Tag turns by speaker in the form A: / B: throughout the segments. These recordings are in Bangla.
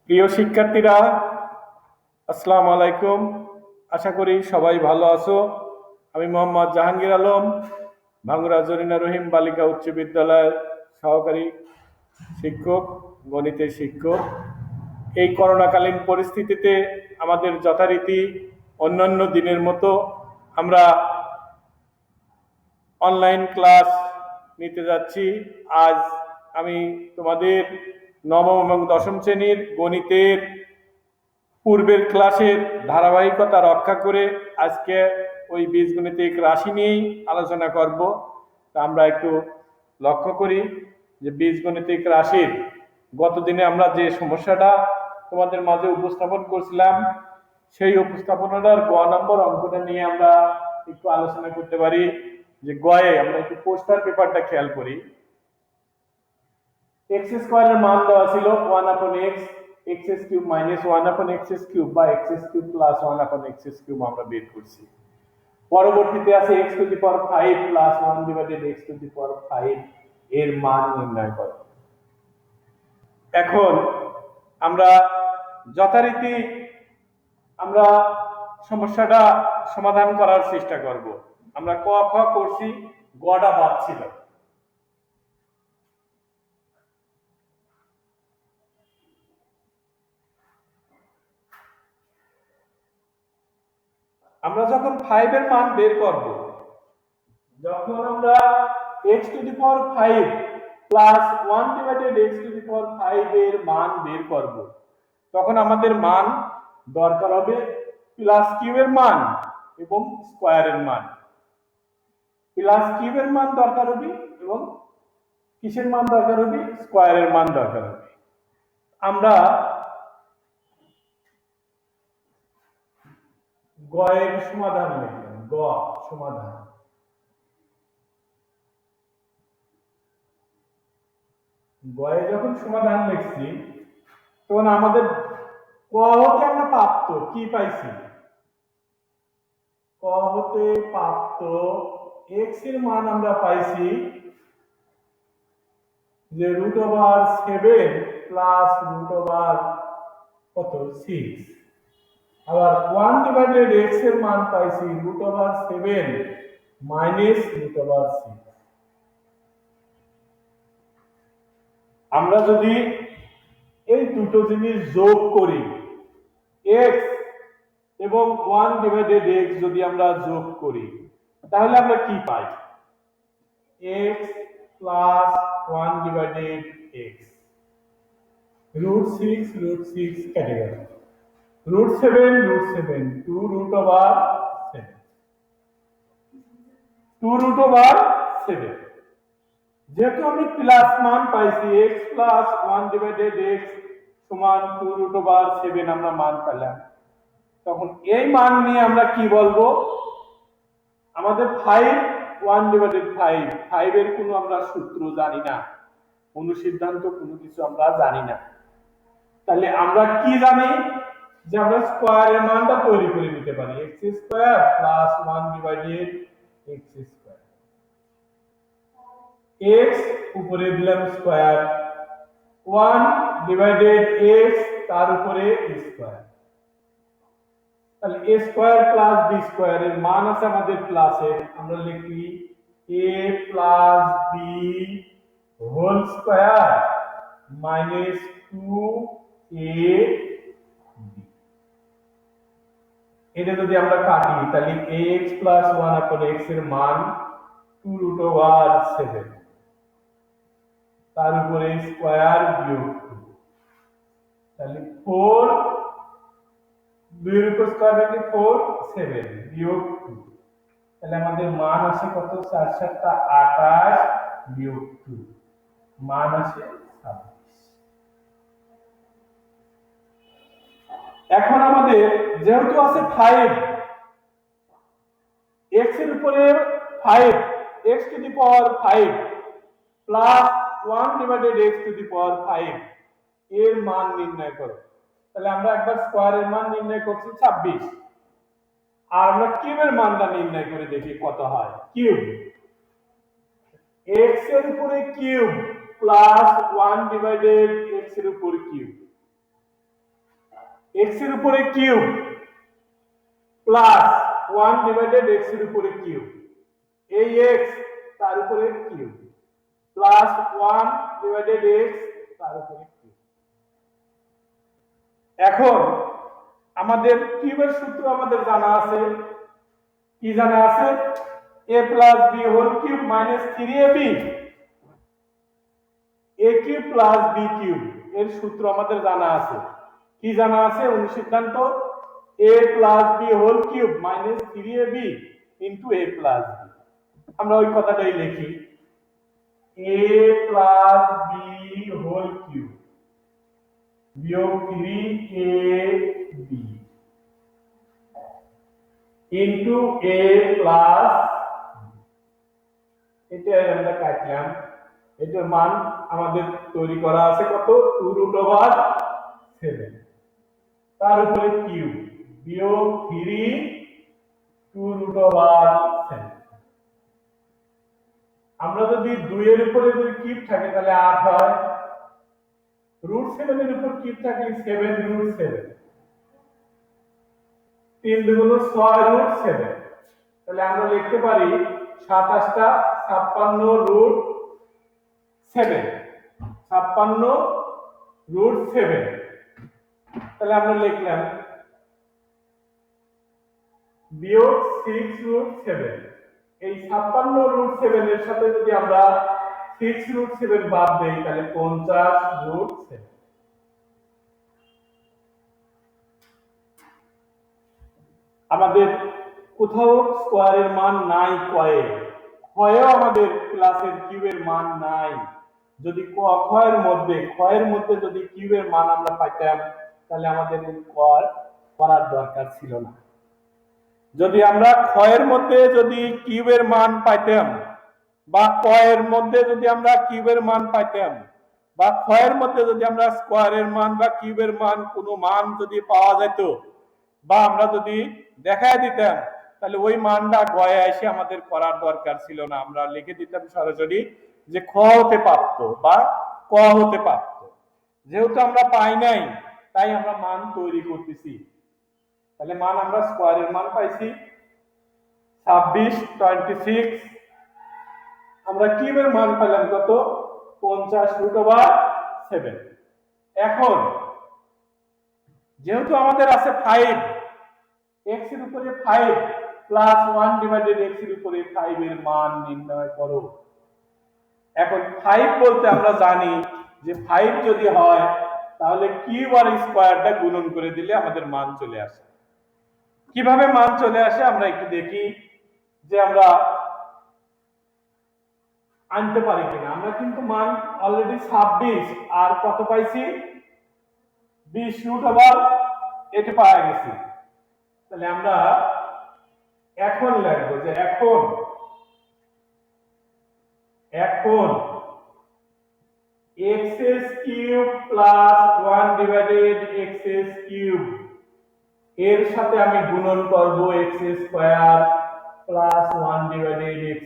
A: প্রিয় শিক্ষার্থীরা, আসসালামু আলাইকুম। আশা করি সবাই ভালো আছো। আমি মোহাম্মদ জাহাঙ্গীর আলম, ভাঙ্গুরা জরিনা রহিম বালিকা উচ্চ বিদ্যালয়ের সহকারী শিক্ষক, গণিতের শিক্ষক। এই করোনাকালীন পরিস্থিতিতে আমাদের যথারীতি অন্যান্য দিনের মতো আমরা অনলাইন ক্লাস নিতে যাচ্ছি। আজ আমি তোমাদের নবম এবং দশম শ্রেণীর গণিতের পূর্বের ক্লাসের ধারাবাহিকতা রক্ষা করে আজকে ওই বীজগণিতিক রাশি নিয়েই আলোচনা করব। তা আমরা একটু লক্ষ্য করি যে বীজগণিতিক রাশির গতদিনে আমরা যে সমস্যাটা তোমাদের মাঝে উপস্থাপন করছিলাম, সেই উপস্থাপনাটার গ নম্বর অঙ্কটা নিয়ে আমরা একটু আলোচনা করতে পারি। যে গয়ে আমরা একটু পোস্টার পেপারটা খেয়াল করি। এক্স স্কোয়ারের মান দেওয়া ছিল 1/x, x cube minus 1/x cube বা x cube plus 1/x cube আমরা বের করছি। পরবর্তীতে আছে x to the power 5 plus 1 divided x to the power 5 এর মান নির্ণয় করো। এখন আমরা যথারীতি আমরা সমস্যাটা সমাধান করার চেষ্টা করব। আমরা ক খ করছি, গটা বাদ ছিল। আমরা যখন 5 এর মান বের করব, যখন আমরা x to the power 5 plus 1 divided x to the power 5 এর মান বের করব, তখন আমাদের মান দরকার হবে প্লাস কিউবের মান এবং স্কয়ারের মান। প্লাস কিউবের মান দরকার হবে এবং কিসের মান দরকার হবে? স্কয়ারের মান দরকার হবে। আমরা গ এর সমাধান লিখলাম। গ সমাধান। গয়ে যখন সমাধান লিখছি তখন আমাদের ক হতে আমরা প্রাপ্ত কি পাইছি? ক হতে প্রাপ্ত এক্স এর মান আমরা পাইছি যে √7 প্লাস √, কত, 6। আবার 1 ডিভাইডেড এক্স এর মান পাইছি √7 মাইনাস √6। আমরা যদি এই দুটো জিনিস যোগ করি, x এবং 1 ডিভাইডেড x যদি আমরা যোগ করি, তাহলে আমরা কি পাই? x প্লাস 1 ডিভাইডেড x, √6 কেটে গেল, √7 2√7 যেহেতু আমি প্লাস মান পাইছি, x প্লাস 1 ডিভাইডেড x সমান 2√7 আমরা মান পেলাম। তখন এই মান নিয়ে আমরা কি বলবো? আমাদের 5 1 ডিভাইডেড 5 এর কোনো আমরা সূত্র জানি না, অনুসিদ্ধান্ত কোনো কিছু আমরা জানি না। তাহলে আমরা কি জানি? যে আমরা স্কয়ারের মানটা তৈরি করে নিতে পারি। x square plus 1 divided x square. x উপরে দিলাম স্কয়ার, 1 ডিভাইডেড x তার উপরে স্কয়ার। তাহলে a square plus b square এর মান আছে আমাদের প্লাসে, আমরা লিখি a plus b whole square minus 2ab। এটা যদি আমরা কাটি তাহলে ax প্লাস 1/x এর মান 2√7 তার উপরে স্কয়ার বিয়োগ 2, তাহলে 4 2 এর উপর স্কয়ার মানে 4 7 বিয়োগ 2, তাহলে আমাদের মান আসে কত? 4 7 28 বিয়োগ 2 মান আসে 26। এখন আমাদের যেহেতু আছে 5, x এর উপরে 5, x to the power 5 plus 1 divided x to the power 5 এর মান নির্ণয় করো। তাহলে আমরা একবার স্কয়ারের মান নির্ণয় করছি 26, আর আমরা কিউবের মানটা নির্ণয় করে দেখি কত হয়। কিউব, x এর উপরে কিউব প্লাস 1 ডিভাইডেড x এর উপর কিউব, এক্স এর উপরে কিউব প্লাস 1 ডিভাইডেড এক্স এর উপরে কিউব, এই এক্স তার উপরে কিউব প্লাস 1 ডিভাইডেড এক্স তার উপরে কিউব। এখন আমাদের কিউবের সূত্র আমাদের জানা আছে, কি জানা আছে? a plus B whole cube minus 3ab a cube plus B cube এর সূত্র আমাদের জানা আছে। কি জানা আছে? অনুসিদ্ধান্ত a plus B whole cube minus 3ab into a plus B. আমরা ওই কথাটাই লিখি, a plus B whole cube বিয়োগ 3ab ইন্টু a প্লাস, এটা আমরা কাটলাম, এটার মান আমাদের তৈরি করা আছে কত? 2√7 তার উপরে কিউব বিয়োগ 3 2√7। আমরা যদি 2 এর উপরে যদি কিউব থাকে তাহলে 8 হয়, √7 এর উপর কিউব থাকলে 7√7, 3 দুগুণ 6√7। তাহলে আমরা লিখতে পারি 27টা 56√7, 56√7। তাহলে আমরা লিখলাম বিয়োগ 6√7। এই 56√7 এর সাথে যদি আমরা 6√7 বাদ দেই তাহলে 50√7। আমাদের কোথাও স্কয়ারের মান নাই, ক্ষয়েও আমাদের ক্লাসের কিউবের মান নাই। যদি ক্ষয়ের মধ্যে যদি কিউবের মান আমরা পাইতাম তাহলে আমাদের করার দরকার ছিল না। যদি আমরা ক্ষয়ের মধ্যে যদি কিউবের মান পাইতাম বা কয়ের মধ্যে যদি আমরা কিউবের মান পাইতাম বা ক্ষয়ের মধ্যে যদি আমরা স্কয়ারের মান বা কিউবের মান কোনো মান যদি পাওয়া যেত বা আমরা যদি দেখায় দিতাম তাহলে ওই মানটা গয়ে এসে আমাদের করার দরকার ছিল না, আমরা লিখে দিতাম সরাসরি যে খ হতে পারত বা ক হতে পারত। যেহেতু আমরা পাই নাই তাই আমরা মান তৈরি করতেছি। তাহলে মান আমরা স্কয়ারের মান পাইছি 26 আমরা কিউবের মান পেলাম কত? 50√7। এখন যেহেতু আমাদের আছে 5, x এর উপরে 5 প্লাস 1 ডিভাইডেড x এর উপরে 5 এর মান নির্ণয় করো। এখন 5 বলতে আমরা জানি যে 5 যদি হয় তাহলে কিউব আর স্কয়ারটা গুণন করে দিলে আমাদের মান চলে আসে। কিভাবে মান চলে আসে আমরা একটু দেখি যে আমরা আনতে পারি কিনা। আমরা কিন্তু মান অলরেডি 26 আর কত পাইছি? 20√8 এটা পাওয়া গেছি। তাহলে আমরা এখন লিখবো যে এখন x² প্লাস 1 ডিভাইডেড x³ এর সাথে আমি গুণন করব x² প্লাস 1 ডিভাইডেড x²।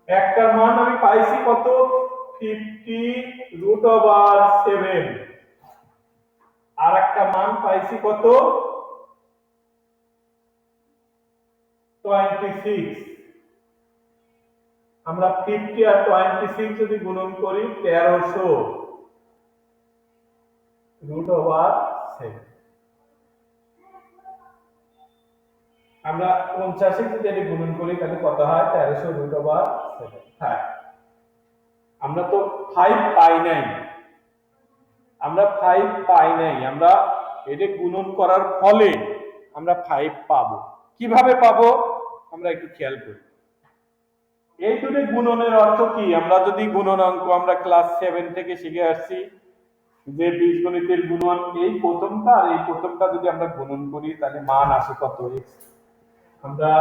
A: একটার মান আমি পাইছি কত? 50√7 আর একটা মান পাইছি কত? 26। আমরা 50 আর 26 যদি গুণন করি 1300√7। আমরা 50 যদি এটা গুণন করি তাহলে কত হয়? 1300√7। হ্যাঁ, আমরা তো 5 পাই নাই, আমরা এটা গুণন করার ফলে আমরা 5 পাবো। কিভাবে পাবো আমরা একটু খেয়াল করি। এই দুটো গুণনের অর্থ কি? আমরা যদি গুণন অঙ্ক আমরা ক্লাস 7 থেকে শিখে আসছি যে বীজগণিতের গুণন, এই প্রথমটা আর এই প্রথমটা যদি আমরা গুণন করি তাহলে মান আসে কত? x। আমরা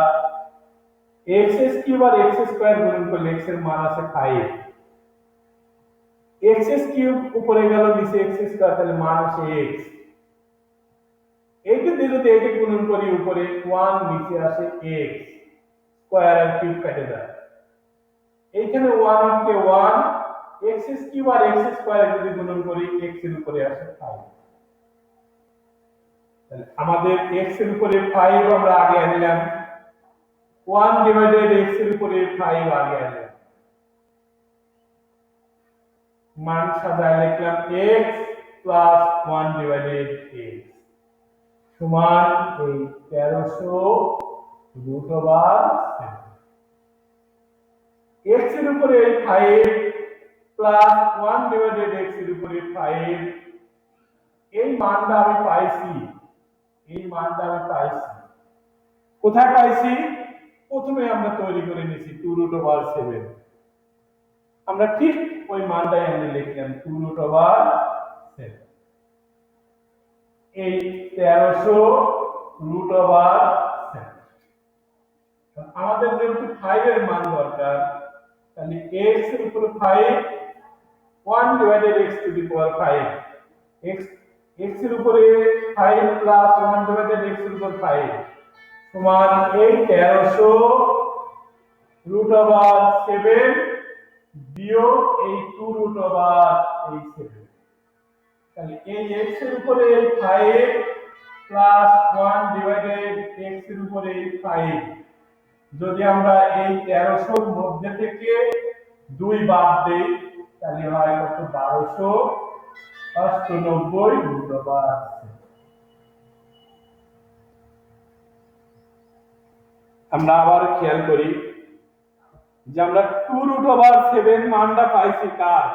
A: x³ আর x² গুণন করলে x এর মান আসে 5, x³ উপরে গেল নিচে x² তাহলে মান আসে x। এইটা দিয়ে যদি এইটা গুণন করি উপরে 1 নিচে আসে x, স্কয়ার আর কিউব কেটে যায়। এইখানে 1 আর কে 1 এক্স কিউব আর এক্স স্কয়ার যদি গুণন করি এক্স এর উপরে আসে 5। তাহলে আমাদের এক্স এর উপরে 5 আমরা আগে আনলাম, 1 ডিভাইডেড এক্স এর উপরে 5 আগে আনলাম, মান সাজায় লিখলাম x প্লাস 1 ডিভাইডেড x সমান এই 1300 রুট ওভার 7। x এর উপরে 5 প্লাস 1 ডিভাইডেড x এর উপরে 5, এই মানটা আমি পাইছি, এই মানটা আমি পাইছি কোথায় পাইছি? প্রথমে আমরা তৈরি করে নিয়েছি 2 রুট ওভার 7, আমরা ঠিক ওই মানটাই আমরা লিখলাম 2 রুট ওভার 7। এই 1300 রুট ওভার 7, আমাদের যেহেতু 5 এর মান দরকার, তাহলে x এর উপরে 5, 1 divided x to the power 5, x এর উপরে 5 প্লাস 1 ডিভাইডেড x এর উপর 5 সমান এই 1300 রুট ওভার 7 বিয়োগ এই 2 রুট ওভার এই 7। তাহলে এই x এর উপরে 5 প্লাস 1 ডিভাইডেড x এর উপরে 5, যদি আমরা এই 1300 এর মধ্যে থেকে 2 বাদ দেই তাহলে হয় কত? 1298 রুট ওভার 7। আমরা আবার খেয়াল করি যে আমরা 2 রুট ওভার 7 মানটা পাইছি কার?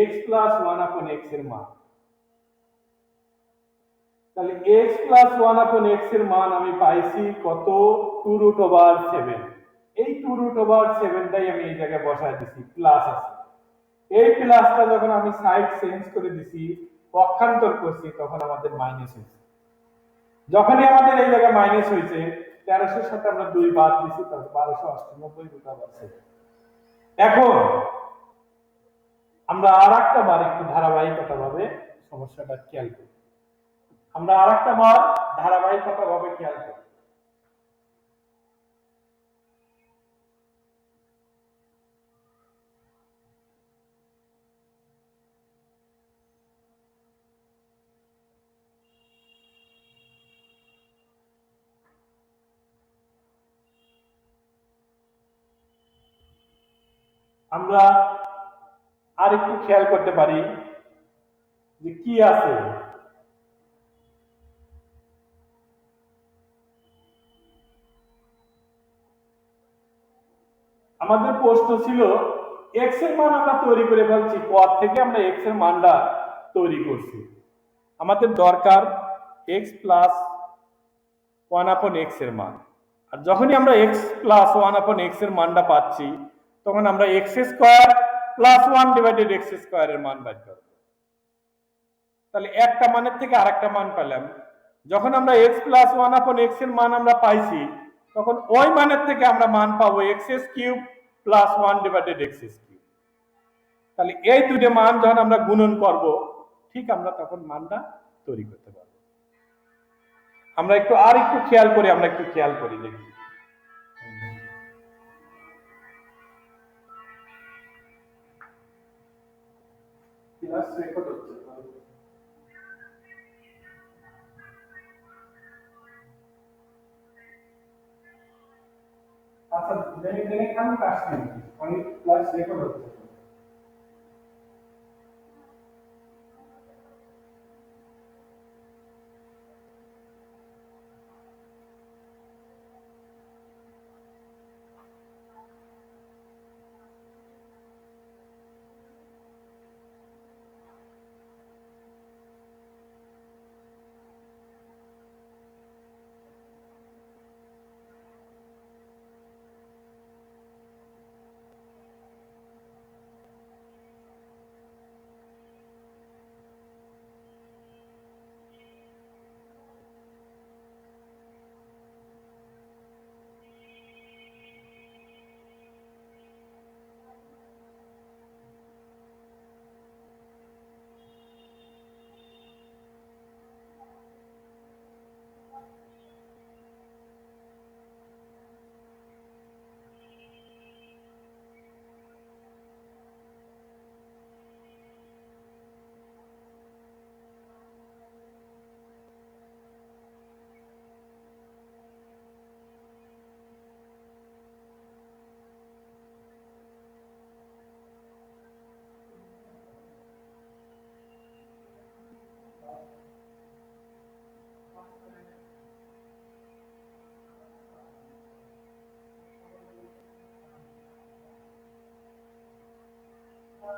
A: x প্লাস 1 আপন x এর মান। তাহলে x প্লাস 1 আপন x এর মান আমি পাইছি কত? 2 রুট ওভার 7। এই 2 রুট ওভার 7টাই আমি এই জায়গায় বসায় দিছি, প্লাস আছে। এই প্লাসটা যখন আমি সাইড চেঞ্জ করে দিছি, পক্ষান্তর করছি, তখন আমাদের মাইনাস হয়েছে। যখনই আমাদের এই জায়গায় মাইনাস হয়েছে, 1300 এর সাথে আমরা 2 বাদ দিছি, তাহলে 1298 রুট ওভার 7। এখন আমরা আরেকটা বার একটু ধারাবাহিকতা ভাবে সমস্যাটা খেয়াল করি। আমরা আরেকটা বার ধারাবাহিকতা ভাবে খেয়াল করি। আমরা আর একটু খেয়াল করতে পারি যে কি আছে। আমাদের প্রশ্ন ছিল x এর মান আমরা তৈরি করে ফেলছি, পদ থেকে আমরা x এর মানটা তৈরি করছি। আমাদের দরকার x প্লাস 1 আপন x এর মান। আর যখনই আমরা x প্লাস 1 আপন x এর মানটা পাচ্ছি, তখন আমরা x square plus 1 divided x square এর মান বের করব। তাহলে একটা মানের থেকে আরেকটা মান পেলাম। যখন আমরা x প্লাস 1 আপন x এর মান আমরা পাইছি, তখন ওই মানের থেকে আমরা মান পাবো x cube plus 1 divided x cube. তাহলে এই দুটো মান যখন আমরা গুণন করব, ঠিক আমরা তখন মানটা তৈরি করতে পারবো। আমরা একটু আর একটু খেয়াল করি, আমরা একটু খেয়াল করি দেখি। ক্লাস রেকর্ড হচ্ছে। আচ্ছা, দেখে আমি কাজ করি, আমি ক্লাস রেকর্ড হচ্ছে। আমরা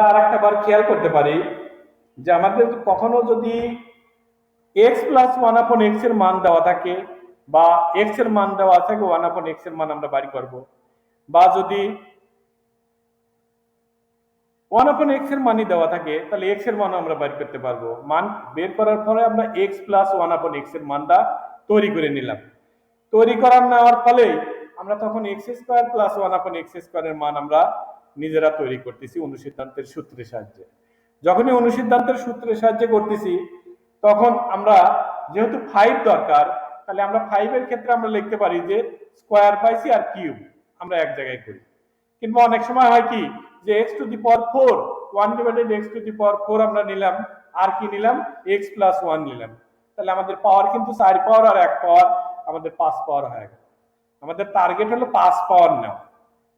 A: আরেকটা বার খেয়াল করতে পারি যে আমাদের কখনো যদি x plus one upon x এর মান দেওয়া থাকে বা এক্স এর মান দেওয়া থাকে ওয়ান আপন এক্স এর মান আমরা বাড়ি করব, বা যদি ওয়ান আপন এক্স এর মানই দেওয়া থাকে তাহলে এক্স এর মানও আমরা বের করতে পারবো। মান বের করার পরে আমরা x plus one upon x এর মানটা তৈরি করে নিলাম। তৈরি করার নেওয়ার ফলে আমরা তখন x square plus one upon x স্কোয়ারের মান আমরা নিজেরা তৈরি করতেছি অনুসিদ্ধান্তের সূত্রের সাহায্যে। যখনই অনুসিদ্ধান্তের সূত্রের সাহায্যে করতেছি তখন আমরা যেহেতু 5 দরকার, তাহলে আমরা 5 এর ক্ষেত্রে আমরা লিখতে পারি যে স্কোয়ার পাইছি আর কিউব আমরা এক জায়গায় করি। কিংবা অনেক সময় হয় কি যে x to the power 4 1 divided x to the power 4 আমরা নিলাম, আর কি নিলাম x প্লাস 1 নিলাম, তাহলে আমাদের পাওয়ার কিন্তু 4 পাওয়ার আর 1 পাওয়ার আমাদের 5 পাওয়ার হয়ে গেল। আমাদের টার্গেট হলো 5 পাওয়ার নেওয়া,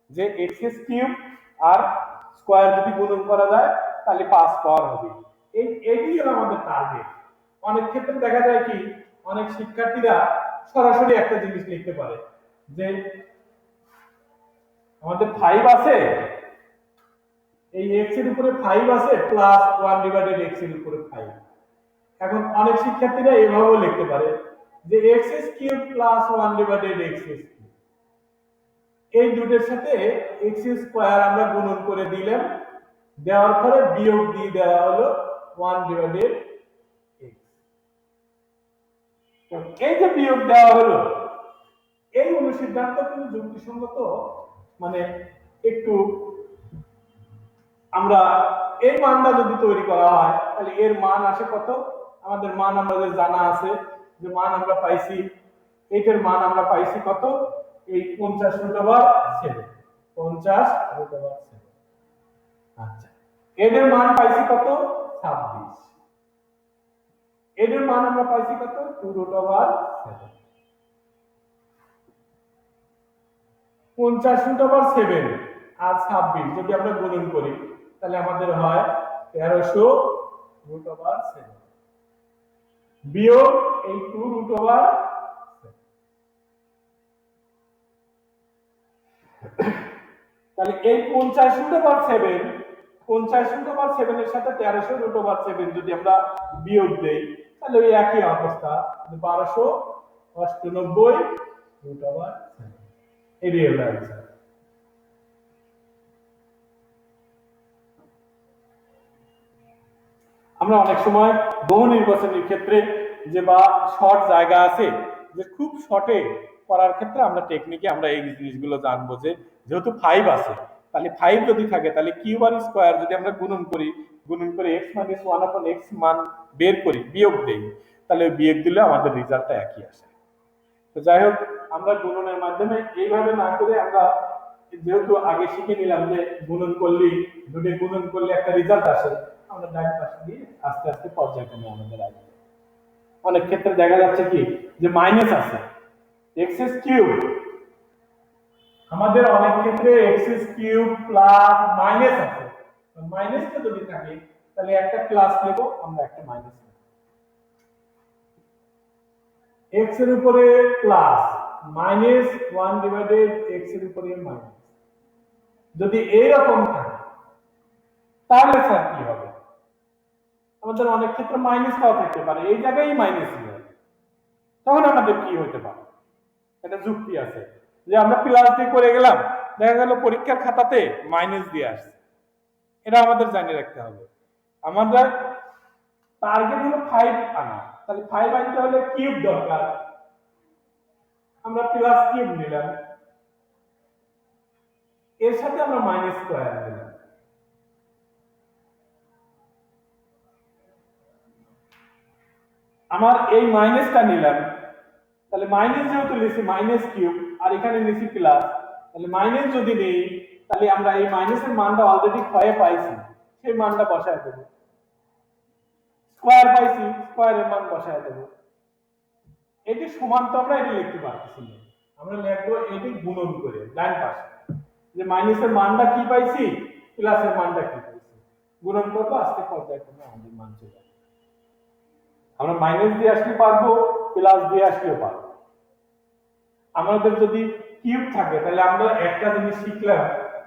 A: যে x কিউব আর স্কয়ার যদি গুণন করা যায় তাহলে 5 পাওয়ার হবে। এইটাই হলো আমাদের টার্গেট। অনেক ক্ষেত্রে দেখা যায় কি অনেক শিক্ষার্থীরা সরাসরি একটা জিনিস লিখতে পারে যে আমাদের 5 আছে, এই x এর উপরে 5 আছে প্লাস 1 ডিভাইডেড x এর উপরে 5। এখন অনেক শিক্ষার্থীরা এভাবেও লিখতে পারে যে x cube plus 1 divided x cube, এই দুটোর সাথে x স্কয়ার আমরা গুণন করে দিলাম, দেওয়ার পরে বিয়োগ দিয়ে দেওয়া হলো 1 ডিভাইডেড x। এই যে বিয়োগ দেওয়া হলো এই অনুসিদ্ধান্ত কিন্তু যুক্তিসঙ্গত, মানে একটু আমরা এই মানটা যদি তৈরি করা হয় তাহলে এর মান আসে কত, আমাদের মান আমাদের জানা আছে যে মান আমরা পাইছি, এইটার মান আমরা পাইছি কত, এই 50√7, 50√7। আচ্ছা, এদের মান পাইছি কত 26, এদের মান আমরা পাইছি কত 2√7। 50√7 আর 26 যদি আমরা গুণন করি তাহলে আমাদের হয় 1300√7 বিয়োগ এই 2√7। তাহলে এই 50√7 এর সাথে 1300√7 যদি আমরা বিয়োগ দেই তাহলে ওই একই অবস্থা 1298√7 এই রিয়েল অ্যান্সার। আমরা অনেক সময় বহু নির্বাচনের ক্ষেত্রে যে বা শর্ট জায়গা আছে যে খুব শর্টে করার ক্ষেত্রে আমরা টেকনিকে আমরা এই জিনিসগুলো জানবো যে যেহেতু 5 আছে তাহলে 5 যদি থাকে তাহলে কিউব আর স্কয়ার যদি আমরা গুণন করি, গুণন করে x - 1/x মান বের করি বিয়োগ দেই তাহলে বিয়োগ দিলে আমাদের রেজাল্টটা একই আসে। তো যাই হোক, আমরা গুণনের মাধ্যমে এইভাবে না করে আমরা যেহেতু আগে শিখে নিলাম যে গুণন করলেই দুটো গুণন করলে একটা রেজাল্ট আসে, আমরা ডান পাশে দিয়ে আস্তে আস্তে পর্যায়ক্রমে আমাদের আসবে। অনেক ক্ষেত্রে দেখা যাচ্ছে কি যে মাইনাস আছে x কিউব, আমাদের অনেক ক্ষেত্রে x কিউব প্লাস মাইনাস আছে, মাইনাসটা যদি থাকে তাহলে একটা প্লাস নেব আমরা একটা মাইনাস নেব, x এর উপরে প্লাস মাইনাস 1 ডিভাইডেড x এর উপরে মাইনাস, যদি এইরকম থাকে তাহলে স্যার কি হবে, আমাদের অনেক ক্ষেত্রে মাইনাসটাও থাকতে পারে, এই জায়গায় মাইনাস হবে, তখন আমাদের কি হতে পারে, এটা যুক্তি আছে যে আমরা প্লাস দিয়ে করে গেলাম, দেখা গেল পরীক্ষার খাতাতে মাইনাস দিয়ে আসছে, এটা আমাদের জানিয়ে রাখতে হবে। আমাদের টার্গেট হলো 5 আনা, তাহলে 5 আনতে হলে কিউব দরকার, আমরা প্লাস কিউব নিলাম, এর সাথে আমরা মাইনাস স্কয়ার নিলাম, আমার এই মাইনাসটা নিলাম, তাহলে মাইনাস যেহেতু লিখছি মাইনাস কিউব আর এখানে লিখছি প্লাস, তাহলে মাইনাস যদি নেই তাহলে আমরা এই মাইনাসের মানটা অলরেডি ক্ষয়ে পাইছি, সেই মানটা বসায় দেব, স্কয়ার পাইছি স্কয়ারের মান বসায় দেব, এটি সমান তো আমরা এটি লিখতে পারতেছি না, আমরা লিখবো এটি গুণন করে ডান পাশে, যে মাইনাসের মানটা কি পাইছি প্লাসের মানটা কি পাইছি গুণন করবো, আজকে পর্যায়ক্রমে আমাদের মান চলে আসবে। আমরা মাইনাস দিয়ে আসলে পারবো, প্লাস দিয়ে আসলেও পারবো। আমাদের যদি কিউব থাকে তাহলে আমরা একটা জিনিস শিখলাম,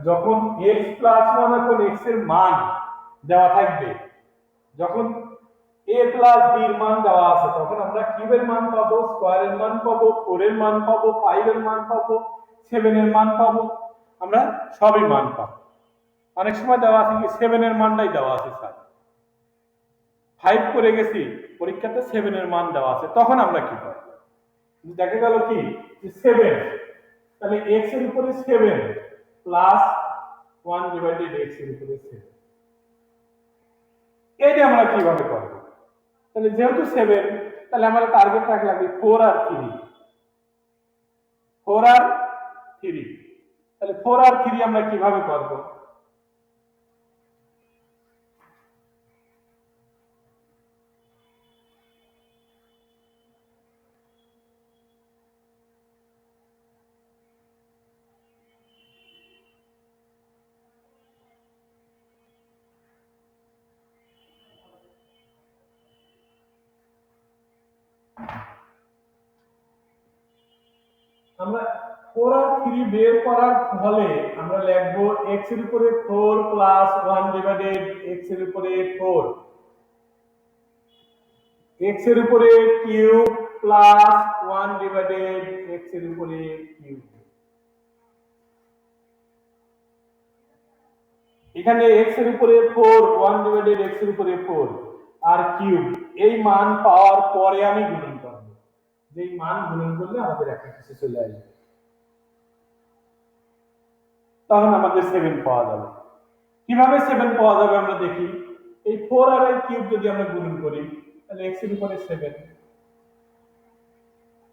A: যখন x প্লাস 1 এখন x এর মান দেওয়া থাকবে, যখন a প্লাস b এর মান দেওয়া আছে, তখন আমরা কিউবের মান পাবো, স্কয়ারের মান পাবো, 4 এর মান পাবো, 5 এর মান পাবো, 7 এর মান পাবো, আমরা সবই মান পাবো। অনেক সময় দেওয়া আছে কি 7 এর মানটাই দেওয়া আছে স্যার, 5 করে গেছি পরীক্ষাতে 7 এর মান দেওয়া আছে, তখন আমরা কি করব? দেখা গেল কি যে 7, তাহলে x এর উপরে 7 প্লাস 1 ডিভাইডেড x এর উপরে 7, এইটা আমরা কিভাবে করব? তাহলে যেহেতু 7, তাহলে আমরা টার্গেট রাখা লাগবে 4 আর 3, 4 আর 3, তাহলে 4 আর 3 আমরা কিভাবে করব? আমরা 4 আর 3 বের করার ফলে আমরা লিখবো x এর উপরে 4 প্লাস 1 ডিভাইডেড x এর উপরে 4, x এর উপরে কিউব প্লাস 1 ডিভাইডেড x এর উপরে কিউব। এখানে x এর উপরে 4, 1 ডিভাইডেড x এর উপরে 4 আর কিউব, এই মান পাওয়ার পরে আমি গুণন করব, যেই মান গুণন করলে আমাদের একটা কিছু চলে আসবে, তখন আমাদের 7 পাওয়া যাবে। কিভাবে 7 পাওয়া যাবে আমরা দেখি। এই 4 আর এই কিউব যদি আমরা গুণন করি তাহলে x এর উপরে 7,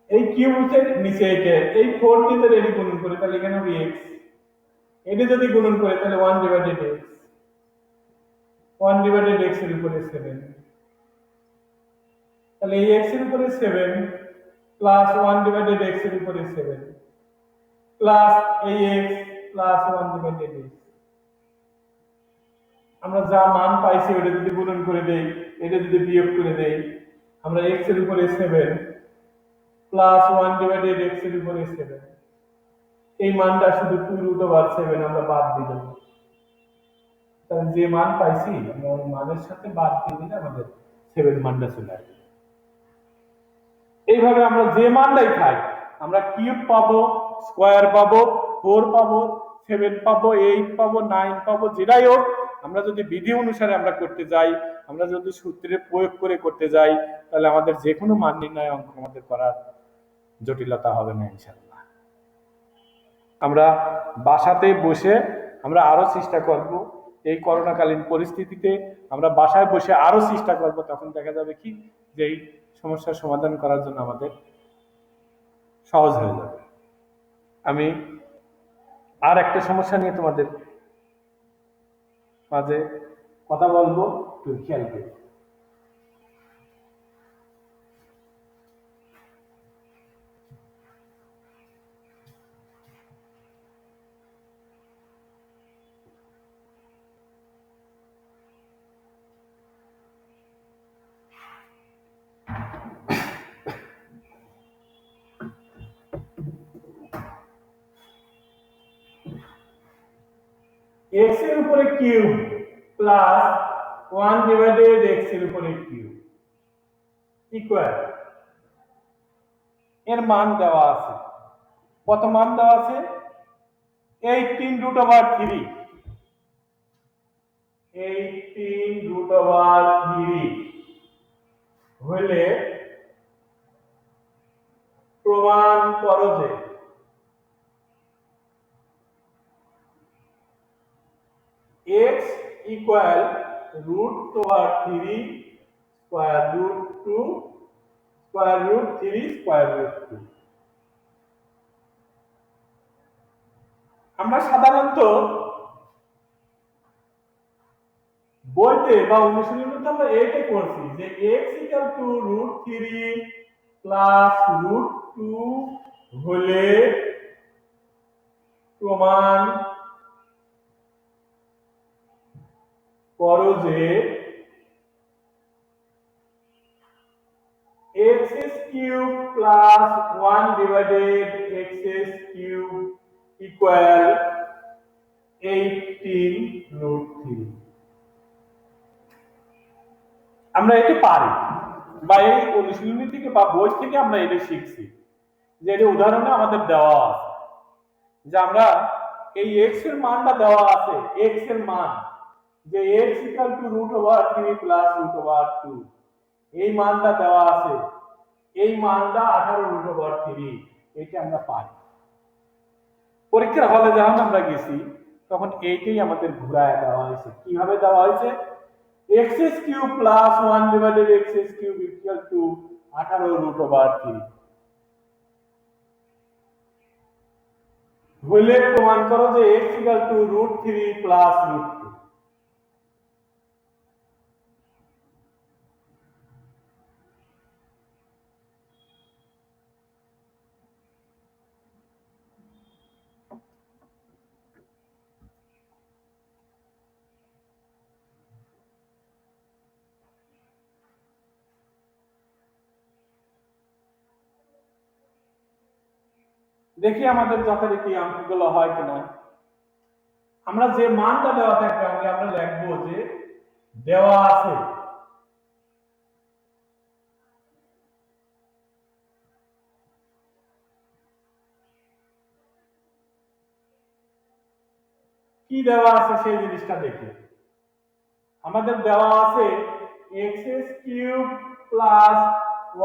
A: এই কিউবের নিচে এটা, এই 4 দিয়ে যদি এটি গুণন করি তাহলে এখানে হবে x, এটা যদি গুণন করি তাহলে 1 ডিভাইডেড x, 1 ডিভাইডেড x এর উপরে 7, তাহলে এই x এর উপরে 7 প্লাস 1 ডিভাইডেড x এর উপরে 7 প্লাস এই x প্লাস 1 ডিভাইডেড x, আমরা যা মান পাইছি ওটা যদি গুণন করে দেই, এটা যদি বিয়োগ করে দেই, আমরা x এর উপরে 7 প্লাস 1 ডিভাইডেড x এর উপরে 7, এই মানটা শুধু 2√7 আমরা বাদ দিয়ে দেব, তাহলে যে মান পাইছি আমরা ওই মানের সাথে বাদ দিয়ে দিলে আমাদের 7 মানটা চলে আসবে। এইভাবে আমরা যে মানটাই খাই, আমরা কিউব পাবো, স্কয়ার পাবো, 4 পাবো, 7 পাবো, 8 পাবো, 9 পাবো, যেটাই হোক আমরা যদি বিধি অনুসারে আমরা করতে যাই, আমরা যদি সূত্রের প্রয়োগ করে করতে যাই, তাহলে আমাদের যে কোনো মান নির্ণয় অঙ্ক আমাদের করার জটিলতা হবে না ইনশাআল্লাহ। আমরা বাসাতে বসে আমরা আরো চেষ্টা করব, এই করোনাকালীন পরিস্থিতিতে আমরা বাসায় বসে আরো চেষ্টা করব, তখন দেখা যাবে কি যে এই সমস্যার সমাধান করার জন্য আমাদের সহজ হয়ে যাবে। আমি আর একটা সমস্যা নিয়ে তোমাদের মাঝে কথা বলবো, একটু খেয়াল করো। x এর উপরে কিউব প্লাস 1 ডিভাইডেড x এর উপরে কিউব ইকুয়াল, এর মান দেওয়া আছে, কত মান দেওয়া আছে? 18√3, 18√3 হইলে প্রমাণ করো যে x equal √3 square root 2 square root 3 square root 2। আমরা সাধারণত বইতে বা অনুশীলনের মধ্যে আমরা এইটা করছি যে x ইকুয়াল টু √3 প্লাস √2 হলে প্রমাণ করো যে x cube plus 1 divided x cube equal 18√3। আমরা এটা পারি বা এই অনুশীলনী থেকে বা বই থেকে আমরা এটা শিখছি যে এটা উদাহরণে আমাদের দেওয়া আছে যে আমরা এই x এর মানটা দেওয়া আছে, x এর মান যে x √3 প্লাস √2 এই মানটা দেওয়া আছে, এই মানটা 18√3 এটা আমরা পাই। পরীক্ষার হলে যখন আমরা গেছি তখন এইটাই আমাদের ঘুরায় দেওয়া হয়েছে। কিভাবে দেওয়া হয়েছে? x cube plus 1 divided x cube equal to 18√3 হলে প্রমাণ করো যে x √3 প্লাস √2। দেখি আমাদের যথারীতি অঙ্কগুলো হয় কিনা। আমরা যে মানটা দেওয়া থাকবে আমরা লিখবো যে দেওয়া আছে কি দেওয়া আছে সেই জিনিসটা দেখি। আমাদের দেওয়া আছে x cube plus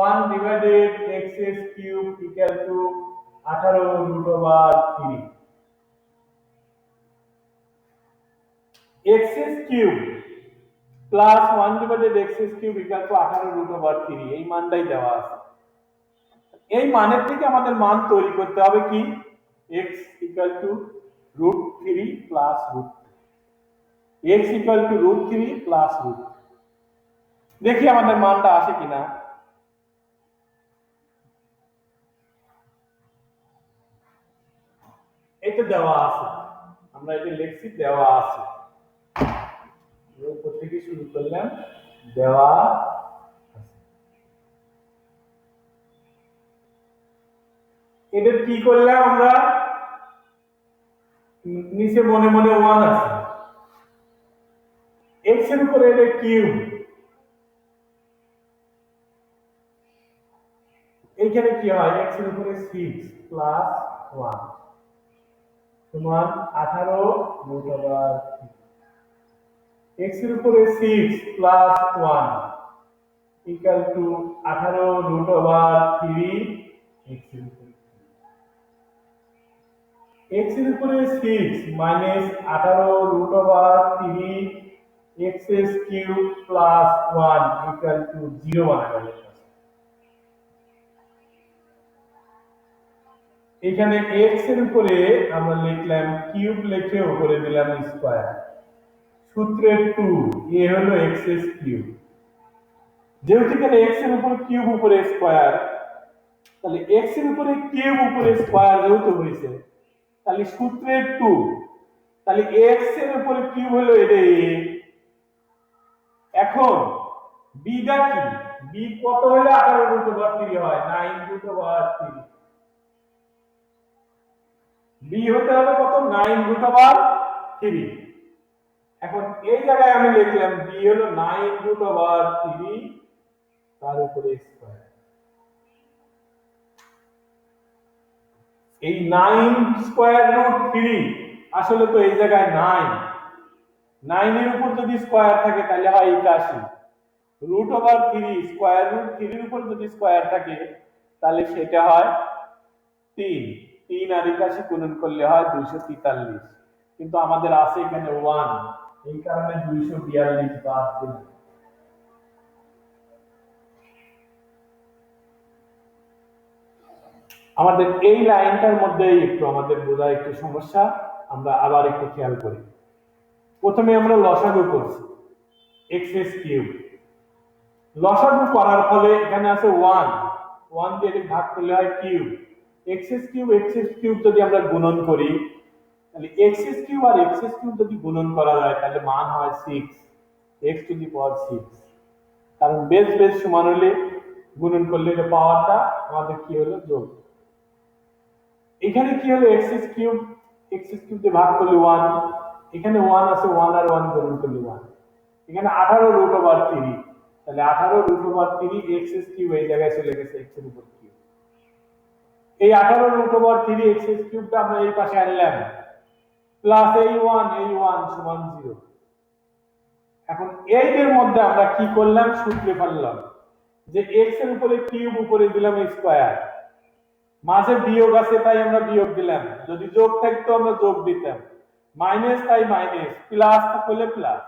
A: 1 divided x cube equal to 18√3। x cube plus 1 divided x cube equal to 18√3 এই মানটাই দেওয়া আছে। এই মানের থেকে আমাদের মান তৈরি করতে হবে কি x equal to √3 plus √2, x equal to √3 plus √2। দেখি আমাদের মানটা আসে কিনা। এটা দেওয়া আছে, আমরা এটা লিখছি দেওয়া আছে, উপর থেকে শুরু করলাম দেওয়া আছে। এটা কি করলাম আমরা নিচে মনে মনে 1 আছে, x এর উপরে এটা কিউব, এইখানে কি হয় x এর উপরে 6 প্লাস 1 সমান 18√3। x এর উপরে 6 প্লাস 1 ইকুয়াল টু 18√3 x এর উপরে x এর উপরে 6 minus 18√3 x cube plus 1 equal to 0 বানাবো। এখানে x এর উপরে আমরা লিখলাম কিউব, লিখে উপরে দিলাম স্কয়ার, সূত্রের 2 এ হলো x কিউব। যেহেতু এখানে x এর উপরে কিউব উপরে স্কয়ার, তাহলে x এর উপরে কিউব উপরে স্কয়ার যেহেতু হয়েছে তাহলে সূত্রের 2, তাহলে x এর উপরে কিউব হলো এটা a। এখন b টা কি? b কত হলে 18√3 হয়? 9√3। b হতে হবে কত? 9√3। এখন এই জায়গায় আমি লিখলাম b হলো 9√3 তার উপরে স্কয়ার। এই 9√3 আসলে তো এই জায়গায় 9, 9 এর উপর যদি স্কয়ার থাকে তাহলে হয় 81, √3 স্কয়ার রুট 3 এর উপর যদি স্কয়ার থাকে তাহলে সেটা হয় 3, 3 আর 81 গুণন করলে হয় 243, কিন্তু আমাদের আছে এখানে 1, এই কারণে 242 বাদ দিলাম। আমাদের এই লাইনটার মধ্যে একটু আমাদের বোঝা একটু সমস্যা, আমরা আবার একটু খেয়াল করি। প্রথমে আমরা লসাগু করছি x কিউব, লসাগু করার ফলে এখানে আছে 1, 1 দিয়ে ভাগ করলে হয় কিউব, এক্স এস কিউব যদি আমরা গুণন করি, তাহলে এক্স এস কিউব আর এক্স এস কিউব যদি গুণন করা যায় তাহলে মান হয় 6 এক্স টু দি পাওয়ার 6। কারণ বেস বেস সমান হলে গুণন করলে পাওয়ারটা আমাদের কি হলো যোগ। এখানে কি হলো এক্স এস কিউব দিয়ে ভাগ করলে 1, এখানে 1 আছে 1 আর 1 গুণন করলে 1, এখানে 18 রুট ওভার 3, তাহলে 18 root over 3 X S cube এই জায়গায় চলে গেছে এক্স এর উপর কিউব। এই 18 রুট ওভার 3 এক্স এস কিউবটা আমরা এই পাশে আনলাম, প্লাস এই 1 সমান 0। এখন এর মধ্যে আমরা কি করলাম, সূত্রে ফেললাম যে এক্স এর উপরে কিউব, উপরে দিলাম স্কয়ার, মাঝে বিয়োগ আছে তাই আমরা বিয়োগ দিলাম, যদি যোগ থাকতো আমরা যোগ দিতাম, মাইনাস তাই মাইনাস, প্লাস থাকলে প্লাস।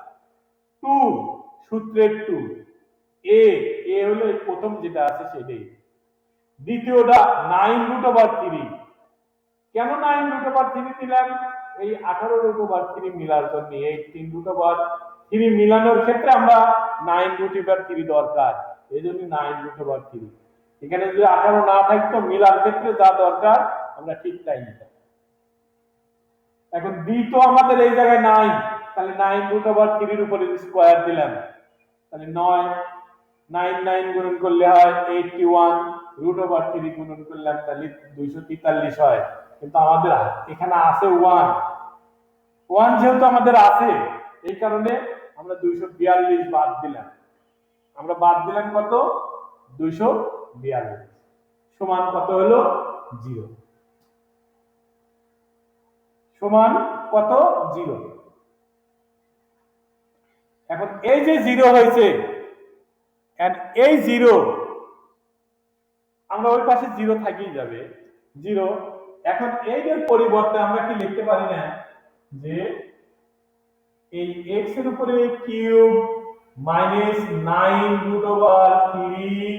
A: 2 সূত্রের 2, এ হলো এই প্রথম যেটা আছে সেটাই। দ্বিতীয়টা 9 রুট ওভার 3। কেন 9 রুট ওভার 3 দিলাম? এই 18 রুট ওভার 3 মিলার জন্য, এই 3 রুট ওভার 3 মিলানোর ক্ষেত্রে আমরা 9 রুট ওভার 3 দরকার, এই জন্য 9 রুট ওভার 3। এখানে যদি 18 না থাকতো, মিলার ক্ষেত্রে যা দরকার আমরা ঠিক তাই নিতাম। এখন বি তো আমাদের এই জায়গায় নাই, তাহলে 9 রুট ওভার 3 এর উপরে স্কয়ার দিলাম, তাহলে 9 গুণন করলে হয় 81, রুট ওভার 3 গুণন করলাম তাহলে 243 হয়। কিন্তু আমাদের এখানে আছে 1 যেহেতু আমাদের আছে, এই কারণে আমরা 242 বাদ দিলাম। আমরা বাদ দিলাম কত? 242 সমান কত হলো? 0। সমান কত? 0। এখন এই যে 0 হয়েছে, এন্ড এই 0 আমরা ওই পাশে 0 থাকেই যাবে 0। এখন এইটার পরিবর্তে আমরা কি লিখতে পারি না যে এই x এর উপরে cube minus 9 root over 3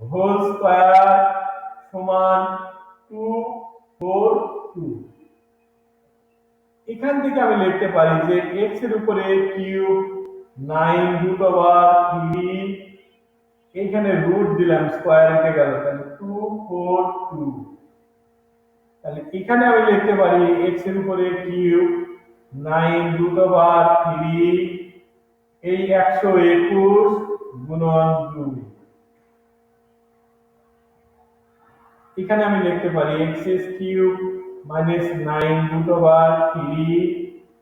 A: whole square সমান 242। এখান থেকে আমি লিখতে পারি যে x এর উপরে কিউব 9 রুট ওভার 3, এইখানে রুট দিলাম, স্কয়ার উঠে গেল, তাহলে 242। তাহলে এখানে আমি লিখতে পারি x এর উপরে কিউব 9 রুট ওভার 3, এই 121 গুণন 2। এখানে আমি লিখতে পারি x cube minus 9 root over 3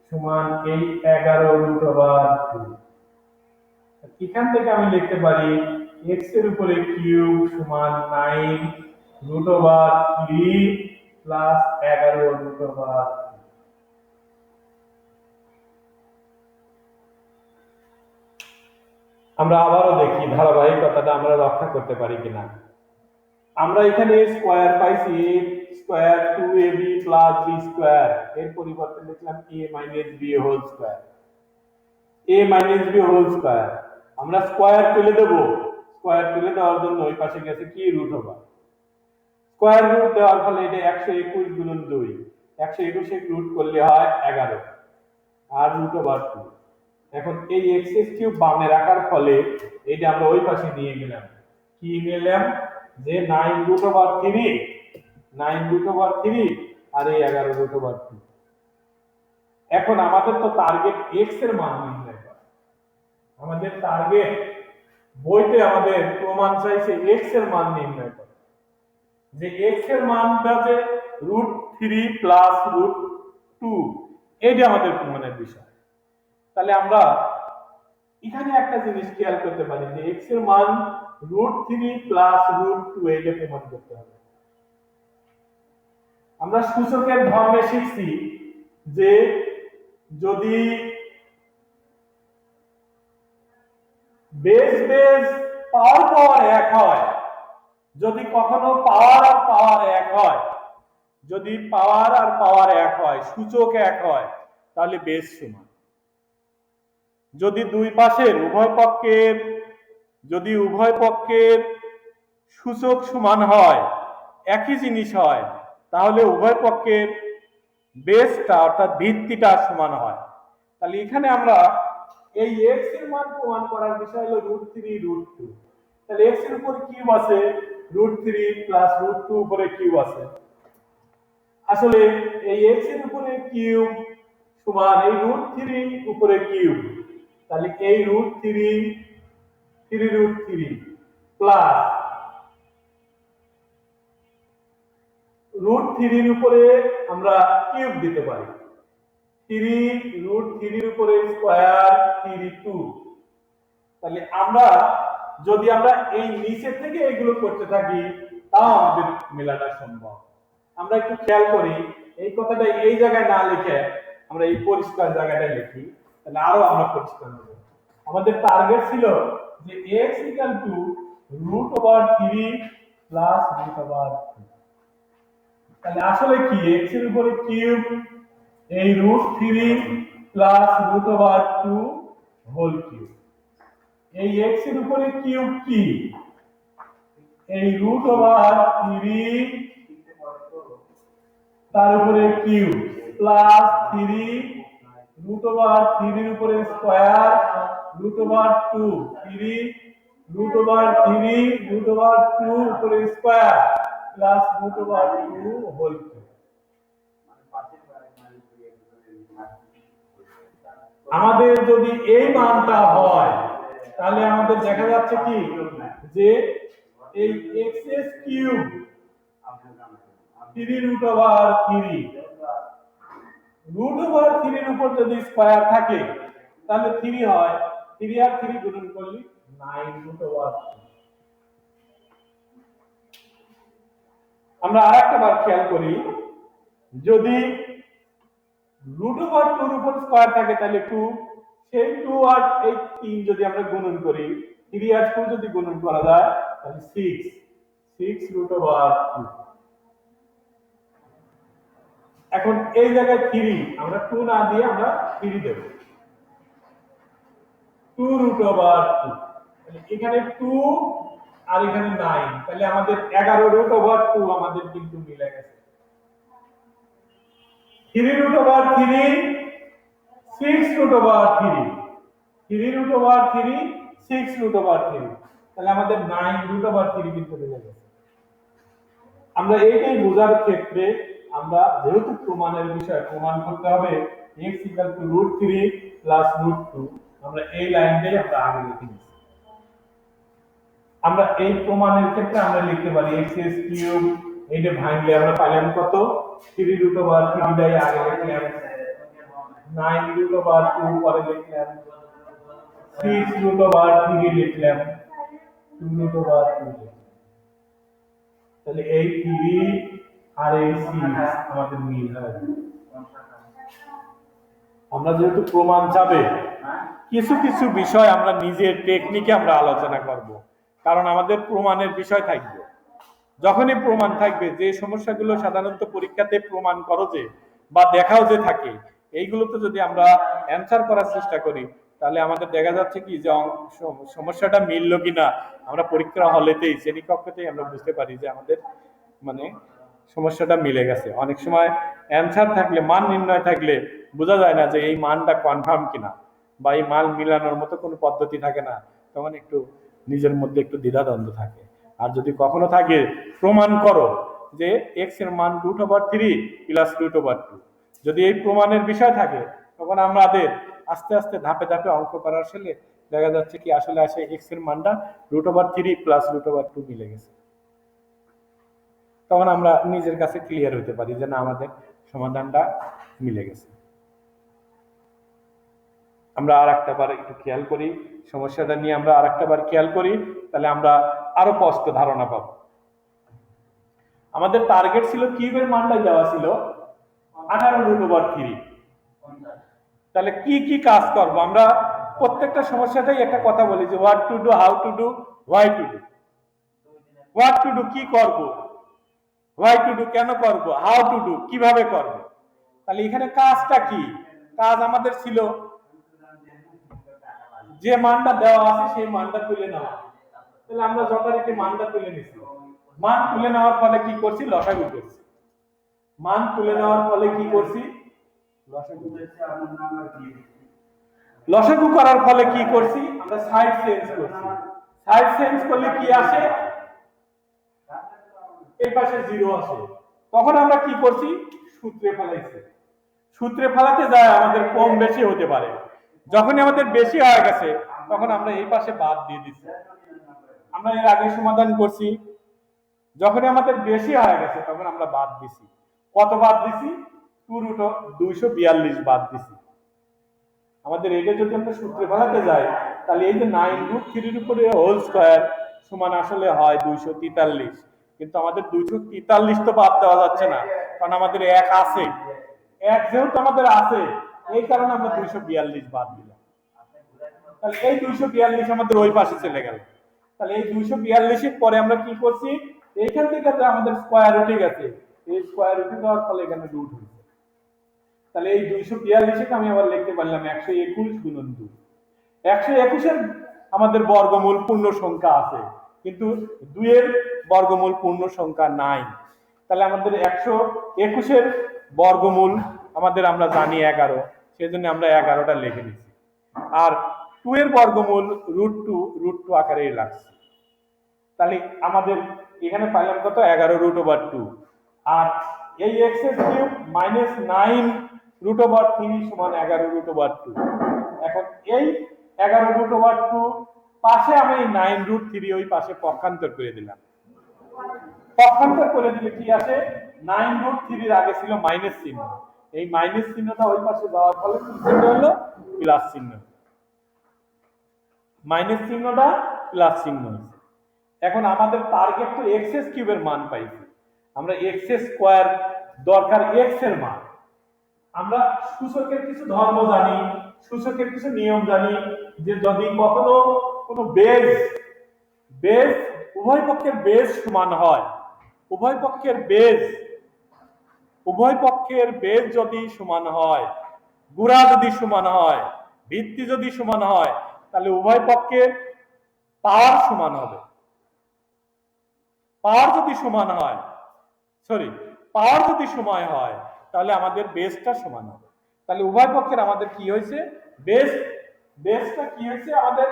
A: সমান এই 11 রুট ওভার 2। এখান থেকে আমি লিখতে পারি x এর উপরে কিউব সমান 9 root over 3 plus 11 root over 2। আমরা আবারও দেখি ধারাবাহিকতাটা আমরা রক্ষা করতে পারি কিনা। আমরা এখানে স্কয়ার পাইছি, square 2ab plus b square, এর পরিবর্তে লিখলাম a minus b whole square, a minus b whole square. আমরা স্কয়ার তুলে দেব, স্কয়ার তুলে দেওয়ার জন্য ওই পাশে গেছে কি রুট ওভার, স্কয়ার রুট দেওয়ার ফলে এটা 121 গুণন 2, 121 এর রুট করলে হয় 11 আর রুট ওভার 2। এখন এই x কিউব বামে রাখার ফলে এটা আমরা ওই পাশে নিয়ে গেলাম, কি নিলাম যে 9 রুট ওভার 3, 9 রুট ওভার 3 আর এই 11 রুট ওভার 2। এখন আমাদের তো টার্গেট x এর মান নির্ণয় করা, আমাদের টার্গেট বইতে আমাদের প্রমাণ চাইছে x এর মান নির্ণয় করা, যে x এর মানটা যে √3 প্লাস √2, এইটা আমাদের প্রমাণের বিষয়। তাহলে আমরা এখানে একটা জিনিস খেয়াল করতে পারি যে x এর মান √3 প্লাস √2 এইটা প্রমাণ করতে হবে। আমরা সূচকের ধর্মে শিখছি যে যদি বেস বেস পাওয়ার পাওয়ার এক হয়, যদি কখনো পাওয়ার আর পাওয়ার এক হয়, যদি পাওয়ার আর পাওয়ার এক হয়, সূচক এক হয়, তাহলে বেস সমান। যদি দুই পাশের উভয় পক্ষের সূচক সমান হয়, একই জিনিস হয়, তাহলে উভয় পক্ষের বেসটা অর্থাৎ ভিত্তিটা সমান হয়। তাহলে এখানে আমরা এই x এর মান প্রমাণ করার বিষয় হলো √3 √2। তাহলে x এর উপর কিউব আছে, √3 প্লাস √2 উপরে কিউব আছে। আসলে এই x এর উপরে কিউব সমান এই √3 উপরে কিউব, তাহলে এই √3 3√3 প্লাস √3 এর উপরে আমরা কিউব দিতে পারি, 3√3 এর উপরে স্কয়ার 32। তাহলে আমরা যদি আমরা এই নিচের থেকে এগুলো করতে থাকি তাও আমাদের মেলাটা সম্ভব। আমরা একটু খেয়াল করি, এই কথাটা এই জায়গায় না লিখে আমরা এই পরিষ্কার জায়গাটায় লিখি, তাহলে আরো আমরা পরিষ্কার হবে। আমাদের টার্গেট ছিল যে x √3 প্লাস √2। তাহলে আসলে কি x এর উপরে কিউব এই √3 প্লাস √2 হোল কিউব। এই x এর উপরে কিউব কি এই √3 তার উপরে কিউব প্লাস 3 √3 এর উপরে স্কয়ার √2 3 √3 উপরে স্কয়ার প্লাস √2 হোল কিউব। আমাদের যদি এই মানটা হয় তাহলে আমাদের দেখা যাচ্ছে কি যে এই x কিউব 3√3 √3 এর উপর যদি স্কয়ার থাকে তাহলে 3 হয়, 3 আর 3 গুণন করলে 9√3। আমরা আরেকটা বার খেয়াল করি, যদি √2 এর উপর স্কয়ার থাকে তাহলে 2, সেই 2 আর এই 3 যদি আমরা গুণন করি, 3 আর 2 যদি গুণন করা যায় তাহলে 6√2। এখন এই জায়গায় 3 আমরা 2 না দিয়ে আমরা 3 দেব, 2√2। তাহলে এখানে 2 আর এখানে 9, তাহলে আমাদের 11√2 আমাদের কিন্তু মিলে গেছে। 3√3 6√3 3√3 6√3, তাহলে আমাদের 9√3 কিন্তু মিলে গেছে। আমরা এইটাই বোঝার ক্ষেত্রে আমরা যেহেতু প্রমাণের বিষয় প্রমাণ করতে হবে x √3 প্লাস √2, আমরা এই লাইনটাই আমরা আগে লিখে নিয়েছি। আমরা এই প্রমাণের ক্ষেত্রে আমরা লিখতে পারি x কিউব, এইটা ভাঙলে আমরা পাইলাম কত 3√3 দাই আগে লিখলাম, 9√2 পরে লিখলাম, 6√3 লিখলাম, 2√2। তাহলে এই 3 আর এই 6 আমাদের মিল হবে। আমরা যেহেতু প্রমাণ চাবে কিছু কিছু বিষয় আমরা নিজের টেকনিকে আমরা আলোচনা করব, কারণ আমাদের প্রমাণের বিষয় থাকবে। যখনই প্রমাণ থাকবে, যে সমস্যাগুলো সাধারণত পরীক্ষাতে প্রমাণ করো যে বা দেখাও যে থাকে, এইগুলোতে যদি আমরা অ্যানসার করার চেষ্টা করি তাহলে আমাদের দেখা যাচ্ছে কি যে সমস্যাটা মিলল কিনা আমরা পরীক্ষা হলেতেই শ্রেণীকক্ষতেই আমরা বুঝতে পারি যে আমাদের মানে সমস্যাটা মিলে গেছে। অনেক সময় অ্যানসার থাকলে, মান নির্ণয় থাকলে বোঝা যায় না যে এই মানটা কনফার্ম কিনা, বা এই মান মিলানোর মতো কোনো পদ্ধতি থাকে না, তখন একটু নিজের মধ্যে একটু দ্বিধাদ্বন্দ্ব থাকে। আর যদি কখনো থাকে প্রমাণ করো যে x এর মান √3 প্লাস √2, যদি এই প্রমাণের বিষয় থাকে তখন আমাদের আস্তে আস্তে ধাপে ধাপে অঙ্ক করার ফলে দেখা যাচ্ছে কি আসলে আসে x এর মানটা √3 প্লাস √2 মিলে গেছে। তখন আমরা নিজের কাছে ক্লিয়ার হতে পারি যে না, আমাদের সমাধানটা মিলে গেছে। আমরা আরেকটা বার একটু খেয়াল করি, সমস্যাটা নিয়ে আমরা আরেকটা বার খেয়াল করি, তাহলে আমরা আরো স্পষ্ট ধারণা পাবো। আমাদের টার্গেট ছিল কিউবের মানটা দেওয়া ছিল 18√3। তাহলে কি কি কাজ করব আমরা প্রত্যেকটা সমস্যাটাই একটা কথা বলি যে what to do, how to do, why to do. What to do কি করব, হোয়াই টু ডু কেন করব, হাউ টু ডু কিভাবে করব। তাহলে এখানে কাজটা কি, কাজ আমাদের ছিল যে মানটা দেওয়া আছে সেই মানটা তুলে নেওয়া। তাহলে আমরা যথারীতি মানটা তুলে নিছি। মান তুলে নেওয়ার ফলে কি করছি, লসাগু করছি। মান তুলে নেওয়ার ফলে কি করছি, লসাগু করার ফলে কি করছি, আমরা সাইড চেঞ্জ করছি। সাইড চেঞ্জ করলে কি আসে, এই পাশে 0 আসে, তখন আমরা কি করছি, সূত্রে ফেলাইছি। সূত্রে ফেলাতে যায় আমাদের কম বেশি হতে পারে, যখনই আমাদের বেশি হয়ে গেছে তখন আমরা এই পাশে বাদ দিয়ে দিচ্ছি। আমরা এর আগে সমাধান করছি, যখনই আমাদের বেশি হয়ে গেছে তখন আমরা বাদ দিছি। কত বাদ দিছি, 2√242 বাদ দিছি। আমাদের এটা যদি আমরা সূত্রে ফেলাতে যাই তাহলে এই যে 9√3 উপরে হোল স্কয়ার সমান আসলে হয় 243, কিন্তু আমাদের 243 তো বাদ দেওয়া যাচ্ছে না, কারণ আমাদের 1 আছে। 1 যেহেতু আমাদের আছে, এই কারণে আমরা 242 বাদ দিলাম। তাহলে এই 242 আমাদের ওই পাশে চলে গেল। তাহলে এই 242 এর পরে আমরা কি করছি, এইখান থেকে আমাদের স্কয়ার উঠে গেছে, এই স্কয়ার উঠে যাওয়ার ফলে এখানে রুট হয়েছে। তাহলে এই 242 কে আমি আবার লিখতে পারলাম 121 গুণন 2। 121 এর আমাদের বর্গমূল পূর্ণ সংখ্যা আছে, কিন্তু 2 এর বর্গমূল পূর্ণ সংখ্যা নাই। তাহলে আমাদের 121 এর বর্গমূল আমাদের আমরা জানি 11, সেজন্য আমরা 11টা লিখে নিচ্ছি। আর 2 এর বর্গমূল √2 আকারেই লাগছে। তাহলে আমাদের এখানে পাইলাম কত, 11√2। আর এই x³ -9√3 সমান 11√2। এখন এই 11√2 পাশে আমি 9√3 ওই পাশে পক্ষান্তর করে দিলাম। পক্ষান্তর করে দিলে কি আসে, 9√3 এর আগে ছিল মাইনাস চিহ্ন, এই মাইনাস চিহ্নটা ওই পাশে যাওয়ার ফলে কি চিহ্ন হলো, প্লাস চিহ্ন। মাইনাস চিহ্নটা প্লাস চিহ্ন হয়েছে। এখন আমাদের টার্গেট তো x³ এর মান পাইছি, আমরা x² দরকার x এর মান। আমরা সূচকের কিছু ধর্ম জানি, সূচকের কিছু নিয়ম জানি, যে যদি কখনো কোনো বেজ উভয় পক্ষের বেজ সমান হয়, উভয় পক্ষের বেজ যদি সমান হয়, গুড়া যদি সমান হয়, ভিত্তি যদি সমান হয়, তাহলে উভয় পক্ষের পাওয়ার সমান হবে। পাওয়ার যদি সমান হয় তাহলে আমাদের বেসটা সমান হবে। তাহলে উভয় পক্ষের আমাদের কি হয়েছে, বেসটা কি হয়েছে, আমাদের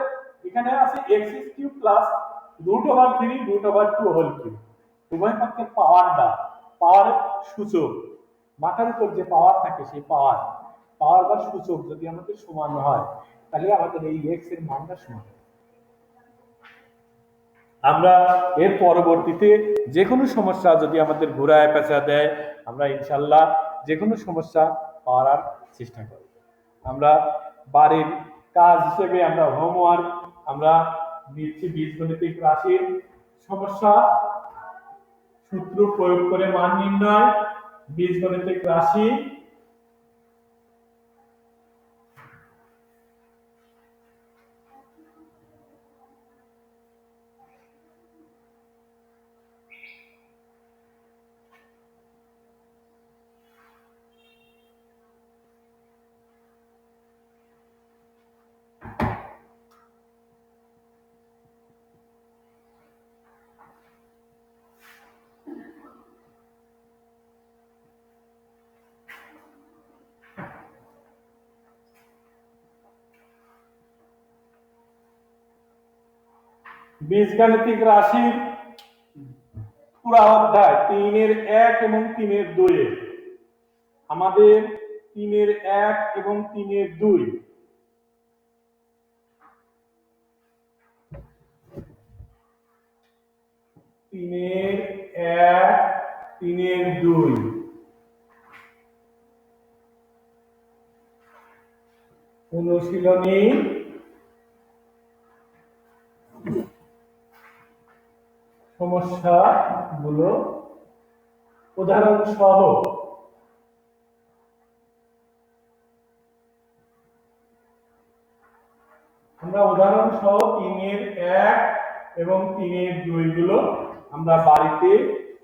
A: এখানে আছে x³ √3√2 হোল কিউব। উভয় পক্ষের পাওয়ার সূচক, মাথার উপর যে পাওয়ার থাকে সেই পাওয়ার বা সূচক যদি আমাদের সমান হয়, তাহলে আমাদের এই x এর মানটা সমান। আমরা এর পরবর্তীতে যে কোনো সমস্যা যদি আমাদের ঘোরায় পেঁচা দেয়, আমরা ইনশাল্লাহ যে কোনো সমস্যা পাওয়ার চেষ্টা করব। আমরা বাড়ির কাজ হিসেবে আমরা হোমওয়ার্ক আমরা নিচ্ছি বীজগণিতিক রাশির সমস্যা, সূত্র প্রয়োগ করে মান নির্ণয়, বীজগণিতিক রাশি, বীজগাণিতিক রাশির পুরা অধ্যায় 3-1 এবং 3-2, আমাদের 3-1 এবং 3-2 অনুশীলনী সমস্যা গুলো উদাহরণ সহ আমরা 3-1 এবং 3-2 গুলো আমরা বাড়িতে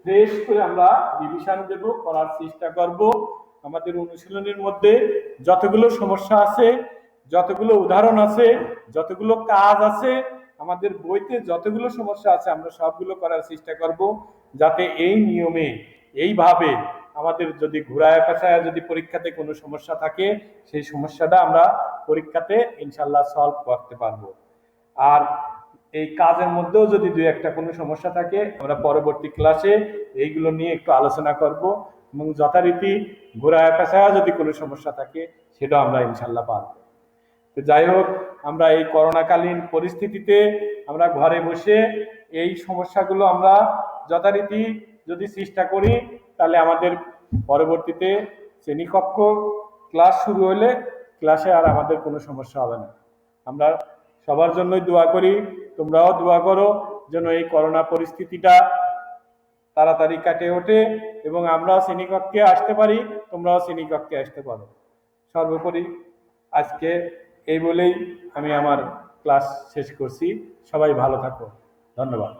A: ফ্রেশ করে আমরা রিভিশন দেব, করার চেষ্টা করব। আমাদের অনুশীলনের মধ্যে যতগুলো সমস্যা আছে, যতগুলো উদাহরণ আছে, যতগুলো কাজ আছে, আমাদের বইতে যতগুলো সমস্যা আছে আমরা সবগুলো করার চেষ্টা করব, যাতে এই নিয়মে এইভাবে আমাদের যদি ঘুরায় পেঁচায় যদি পরীক্ষাতে কোনো সমস্যা থাকে, সেই সমস্যাটা আমরা পরীক্ষাতে ইনশাল্লাহ সলভ করতে পারবো। আর এই কাজের মধ্যেও যদি দুই একটা কোনো সমস্যা থাকে আমরা পরবর্তী ক্লাসে এইগুলো নিয়ে একটু আলোচনা করব, এবং যথারীতি ঘোরায় পেঁচায় যদি কোনো সমস্যা থাকে সেটাও আমরা ইনশাল্লাহ পারব। তো যাই হোক, আমরা এই করোনাকালীন পরিস্থিতিতে আমরা ঘরে বসে এই সমস্যাগুলো আমরা যথারীতি যদি চেষ্টা করি, তাহলে আমাদের পরবর্তীতে শ্রেণীকক্ষ ক্লাস শুরু হলে ক্লাসে আর আমাদের কোনো সমস্যা হবে না। আমরা সবার জন্যই দোয়া করি, তোমরাও দোয়া করো যেন এই করোনা পরিস্থিতিটা তাড়াতাড়ি কাটে ওঠে এবং আমরাও শ্রেণীকক্ষে আসতে পারি, তোমরাও শ্রেণীকক্ষে আসতে পারো। সর্বোপরি আজকে এই বলেই আমি আমার ক্লাস শেষ করছি। সবাই ভালো থাকো, ধন্যবাদ।